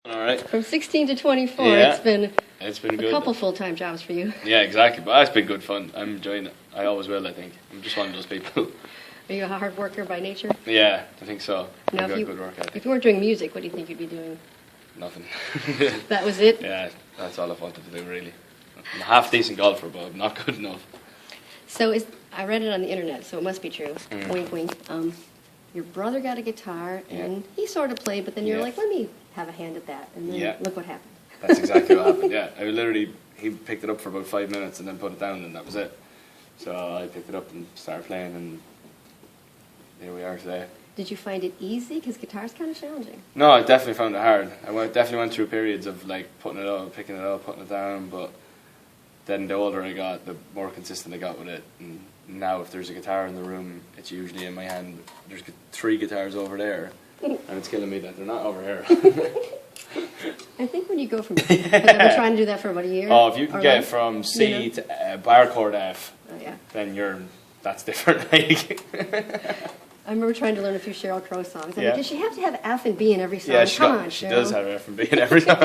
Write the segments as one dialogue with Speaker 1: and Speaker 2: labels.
Speaker 1: All right.
Speaker 2: From 16 to 24,
Speaker 1: Yeah.
Speaker 2: it's
Speaker 1: been
Speaker 2: a
Speaker 1: good.
Speaker 2: couple full-time jobs for you.
Speaker 1: Yeah, exactly. But it's been good fun. I'm enjoying it. I always will, I think. I'm just one of those people.
Speaker 2: Are you a hard worker by nature?
Speaker 1: Yeah, I think so.
Speaker 2: Now,
Speaker 1: I've got good work ethic.
Speaker 2: if you weren't doing music, what do you think you'd be doing?
Speaker 1: Nothing.
Speaker 2: That was it?
Speaker 1: Yeah, that's all I've wanted to do, really. I'm a half-decent golfer, but I'm not good enough.
Speaker 2: So I read it on the internet, so it must be true.
Speaker 1: Mm.
Speaker 2: Wink, wink. Your brother got a guitar, and
Speaker 1: Yeah.
Speaker 2: he sort of played, but then you're
Speaker 1: Yeah.
Speaker 2: like, let me have a hand at that. And then
Speaker 1: Yeah.
Speaker 2: look what happened.
Speaker 1: That's exactly what happened, yeah. He picked it up for about 5 minutes and then put it down, and that was it. So I picked it up and started playing, and here we are today.
Speaker 2: Did you find it easy? Because guitar's kind of challenging.
Speaker 1: No, I definitely found it hard. Definitely went through periods of like putting it up, picking it up, putting it down, but then the older I got, the more consistent I got with it. And now if there's a guitar in the room, it's usually in my hand. There's 3 guitars over there, and it's killing me that they're not over here.
Speaker 2: I think when you go from, because I've been trying to do that for about a year.
Speaker 1: Oh, if you can
Speaker 2: or
Speaker 1: get
Speaker 2: less,
Speaker 1: from C
Speaker 2: you know.
Speaker 1: to bar chord F,
Speaker 2: Oh, yeah.
Speaker 1: then that's different. Like,
Speaker 2: I remember trying to learn a few Sheryl Crow songs. I'm
Speaker 1: Yeah.
Speaker 2: like, does she have to have F and B in every song?
Speaker 1: yeah,
Speaker 2: Come on,
Speaker 1: she
Speaker 2: Cheryl.
Speaker 1: does have F and B in every song.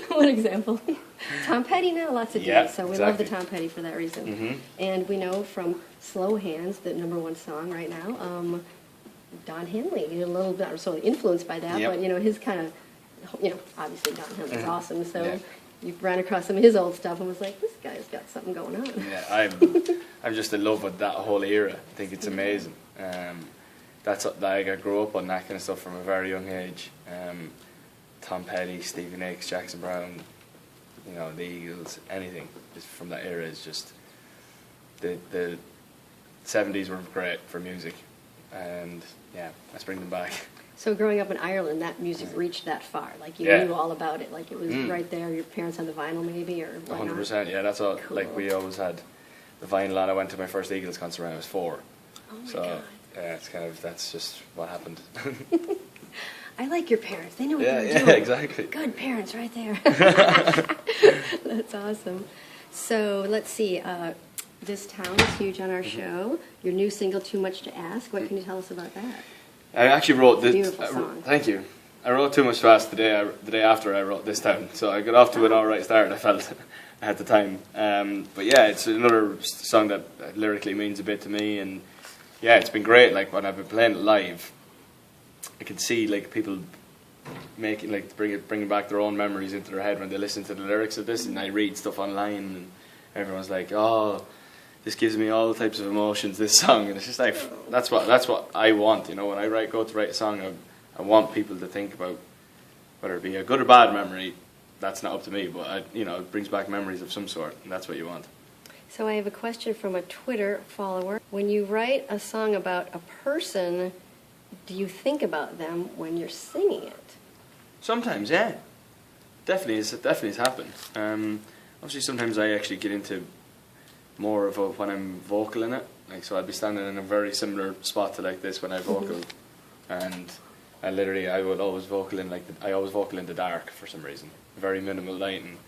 Speaker 2: One example. Tom Petty now, lots of
Speaker 1: Yeah,
Speaker 2: D's, so we love the
Speaker 1: exactly.
Speaker 2: Tom Petty for that reason.
Speaker 1: Mhm.
Speaker 2: And we know from Slow Hands, the #1 song right now, Don Henley, a little bit sort of influenced by that,
Speaker 1: Yep.
Speaker 2: but his kind of, obviously Don Henley's awesome, so
Speaker 1: Yeah.
Speaker 2: you ran across some of his old stuff and was like, this guy's got something going on.
Speaker 1: Yeah, I'm just in love with that whole era. I think it's amazing. I grew up on that kind of stuff from a very young age. Tom Petty, Stevie Nicks, Jackson Brown, the Eagles, anything just from that era is just the 70s were great for music, and yeah, let's bring them back.
Speaker 2: So growing up in Ireland, that music reached that far. Like you
Speaker 1: Yeah.
Speaker 2: knew all about it. Like it was right there. Your parents had the vinyl, maybe, or whatnot.
Speaker 1: 100%. Yeah, that's all.
Speaker 2: Cool.
Speaker 1: Like we always had the vinyl on. I went to my first Eagles concert when I was 4.
Speaker 2: Oh my
Speaker 1: So
Speaker 2: God.
Speaker 1: yeah, that's just what happened.
Speaker 2: I like your parents. They know what
Speaker 1: Yeah,
Speaker 2: they're
Speaker 1: yeah,
Speaker 2: doing.
Speaker 1: exactly.
Speaker 2: Good parents right there. That's awesome. So let's see. This town is huge on our show. Your new single, Too Much to Ask. What can you tell us about that?
Speaker 1: I actually wrote this.
Speaker 2: Beautiful song.
Speaker 1: Thank you. I wrote Too Much Fast the day after I wrote this down, so I got off to an alright start. I felt at the time, but yeah, it's another song that lyrically means a bit to me, and yeah, it's been great. Like when I've been playing it live, I can see like people making bringing back their own memories into their head when they listen to the lyrics of this, and I read stuff online, and everyone's like, "Oh, this gives me all types of emotions." This song, and it's just like that's what I want. When I go to write a song, I want people to think about whether it be a good or bad memory. That's not up to me, but it brings back memories of some sort, and that's what you want.
Speaker 2: So I have a question from a Twitter follower. When you write a song about a person, do you think about them when you're singing it?
Speaker 1: Sometimes, yeah, definitely has happened. Obviously, sometimes I actually get into more of when I'm vocal in it. Like, so I'd be standing in a very similar spot to like this when I vocal, and I would always vocal in I always vocal in the dark for some reason, very minimal lighting,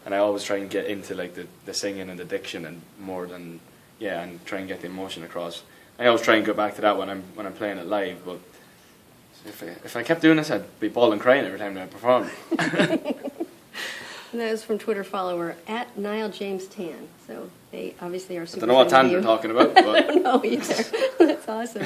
Speaker 1: and I always try and get into like the singing and the diction and more than and try and get the emotion across. I always try and go back to that when I'm playing it live, but if I kept doing this, I'd be bawling crying every time that I perform.
Speaker 2: And that was from Twitter follower at Niall James Tan. So they obviously are super.
Speaker 1: I don't know what
Speaker 2: fan
Speaker 1: Tan
Speaker 2: of
Speaker 1: you're
Speaker 2: you.
Speaker 1: talking about, but
Speaker 2: I don't know either. That's awesome.